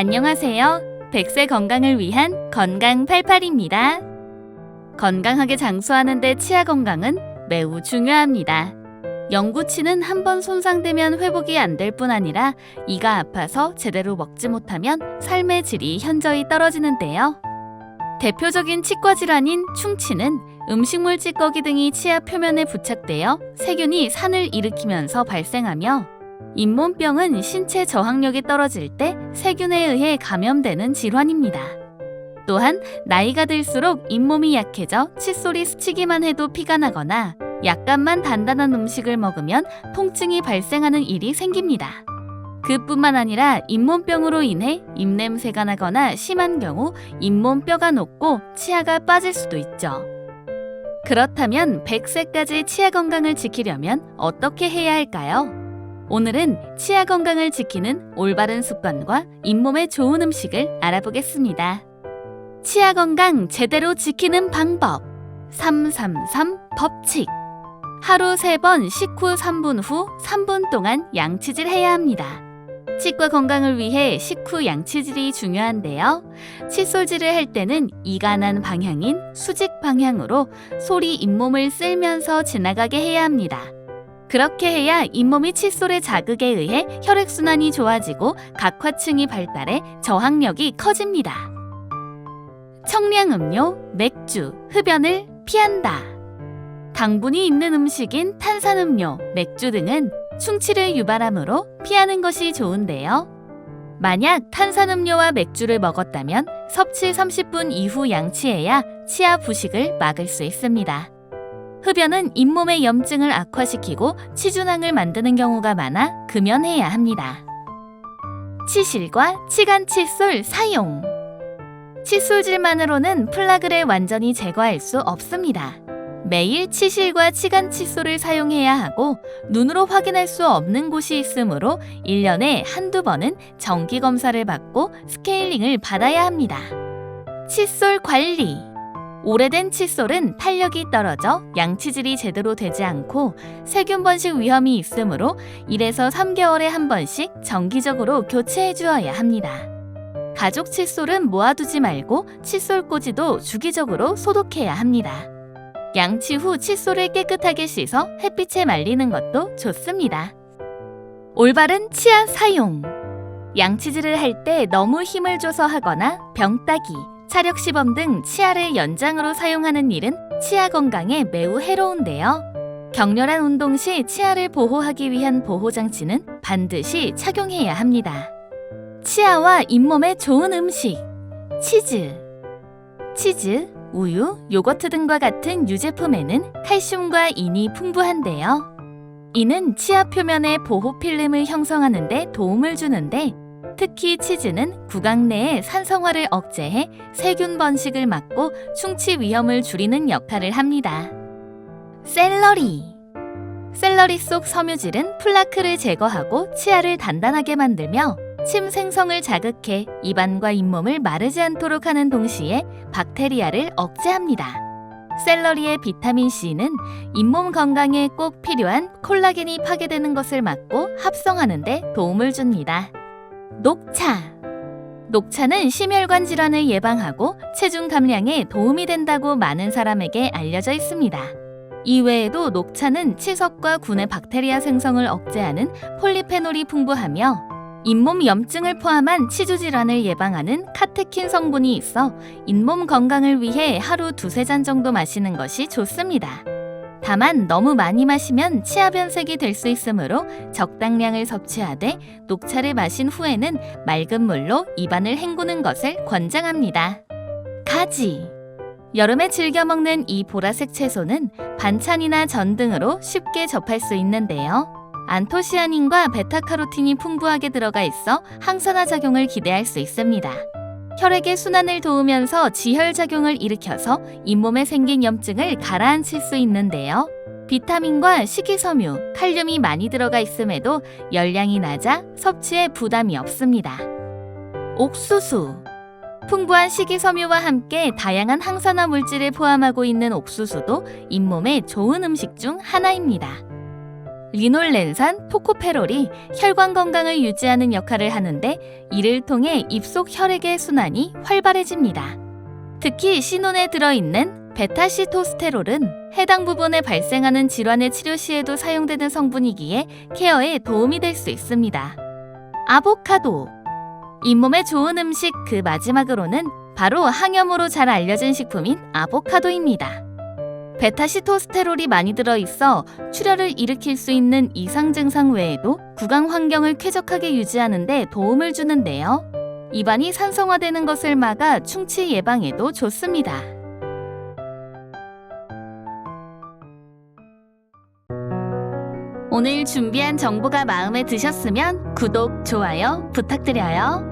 안녕하세요. 100세 건강을 위한 건강 88입니다. 건강하게 장수하는 데 치아 건강은 매우 중요합니다. 영구치는 한번 손상되면 회복이 안 될 뿐 아니라 이가 아파서 제대로 먹지 못하면 삶의 질이 현저히 떨어지는데요. 대표적인 치과 질환인 충치는 음식물 찌꺼기 등이 치아 표면에 부착되어 세균이 산을 일으키면서 발생하며, 잇몸병은 신체 저항력이 떨어질 때 세균에 의해 감염되는 질환입니다. 또한 나이가 들수록 잇몸이 약해져 칫솔이 스치기만 해도 피가 나거나 약간만 단단한 음식을 먹으면 통증이 발생하는 일이 생깁니다. 그뿐만 아니라 잇몸병으로 인해 입냄새가 나거나 심한 경우 잇몸뼈가 녹고 치아가 빠질 수도 있죠. 그렇다면 100세까지 치아 건강을 지키려면 어떻게 해야 할까요? 오늘은 치아 건강을 지키는 올바른 습관과 잇몸에 좋은 음식을 알아보겠습니다. 치아 건강 제대로 지키는 방법 333 법칙. 하루 3번 식후 3분 후 3분 동안 양치질 해야 합니다. 치과 건강을 위해 식후 양치질이 중요한데요. 칫솔질을 할 때는 이가 난 방향인 수직 방향으로 소리 잇몸을 쓸면서 지나가게 해야 합니다. 그렇게 해야 잇몸이 칫솔의 자극에 의해 혈액순환이 좋아지고 각화층이 발달해 저항력이 커집니다. 청량음료, 맥주, 흡연을 피한다. 당분이 있는 음식인 탄산음료, 맥주 등은 충치를 유발하므로 피하는 것이 좋은데요. 만약 탄산음료와 맥주를 먹었다면 섭취 30분 이후 양치해야 치아 부식을 막을 수 있습니다. 흡연은 잇몸의 염증을 악화시키고 치준항을 만드는 경우가 많아 금연해야 합니다. 치실과 치간 칫솔 사용. 칫솔질만으로는 플라그를 완전히 제거할 수 없습니다. 매일 치실과 치간 칫솔을 사용해야 하고 눈으로 확인할 수 없는 곳이 있으므로 1년에 한두 번은 정기검사를 받고 스케일링을 받아야 합니다. 칫솔 관리. 오래된 칫솔은 탄력이 떨어져 양치질이 제대로 되지 않고 세균 번식 위험이 있으므로 1에서 3개월에 한 번씩 정기적으로 교체해 주어야 합니다. 가죽 칫솔은 모아두지 말고 칫솔 꽂이도 주기적으로 소독해야 합니다. 양치 후 칫솔을 깨끗하게 씻어 햇빛에 말리는 것도 좋습니다. 올바른 치아 사용. 양치질을 할 때 너무 힘을 줘서 하거나 병 따기, 차력 시범 등 치아를 연장으로 사용하는 일은 치아 건강에 매우 해로운데요. 격렬한 운동 시 치아를 보호하기 위한 보호장치는 반드시 착용해야 합니다. 치아와 잇몸에 좋은 음식. 치즈, 우유, 요거트 등과 같은 유제품에는 칼슘과 인이 풍부한데요. 이는 치아 표면의 보호 필름을 형성하는 데 도움을 주는데, 특히 치즈는 구강 내의 산성화를 억제해 세균 번식을 막고 충치 위험을 줄이는 역할을 합니다. 샐러리 속 섬유질은 플라크를 제거하고 치아를 단단하게 만들며 침 생성을 자극해 입안과 잇몸을 마르지 않도록 하는 동시에 박테리아를 억제합니다. 샐러리의 비타민C는 잇몸 건강에 꼭 필요한 콜라겐이 파괴되는 것을 막고 합성하는 데 도움을 줍니다. 녹차는 심혈관 질환을 예방하고 체중 감량에 도움이 된다고 많은 사람에게 알려져 있습니다. 이외에도 녹차는 치석과 균의 박테리아 생성을 억제하는 폴리페놀이 풍부하며 잇몸 염증을 포함한 치주 질환을 예방하는 카테킨 성분이 있어 잇몸 건강을 위해 하루 2-3잔 정도 마시는 것이 좋습니다. 다만 너무 많이 마시면 치아 변색이 될 수 있으므로 적당량을 섭취하되 녹차를 마신 후에는 맑은 물로 입안을 헹구는 것을 권장합니다. 가지. 여름에 즐겨 먹는 이 보라색 채소는 반찬이나 전 등으로 쉽게 접할 수 있는데요. 안토시아닌과 베타카로틴이 풍부하게 들어가 있어 항산화 작용을 기대할 수 있습니다. 혈액의 순환을 도우면서 지혈작용을 일으켜서 잇몸에 생긴 염증을 가라앉힐 수 있는데요. 비타민과 식이섬유, 칼륨이 많이 들어가 있음에도 열량이 낮아 섭취에 부담이 없습니다. 옥수수. 풍부한 식이섬유와 함께 다양한 항산화 물질을 포함하고 있는 옥수수도 잇몸에 좋은 음식 중 하나입니다. 리놀렌산, 토코페롤이 혈관 건강을 유지하는 역할을 하는데 이를 통해 입속 혈액의 순환이 활발해집니다. 특히 신혼에 들어있는 베타시토스테롤은 해당 부분에 발생하는 질환의 치료 시에도 사용되는 성분이기에 케어에 도움이 될 수 있습니다. 아보카도. 잇몸에 좋은 음식 그 마지막으로는 바로 항염으로 잘 알려진 식품인 아보카도입니다. 베타시토스테롤이 많이 들어있어 출혈을 일으킬 수 있는 이상 증상 외에도 구강 환경을 쾌적하게 유지하는 데 도움을 주는데요. 입안이 산성화되는 것을 막아 충치 예방에도 좋습니다. 오늘 준비한 정보가 마음에 드셨으면 구독, 좋아요 부탁드려요.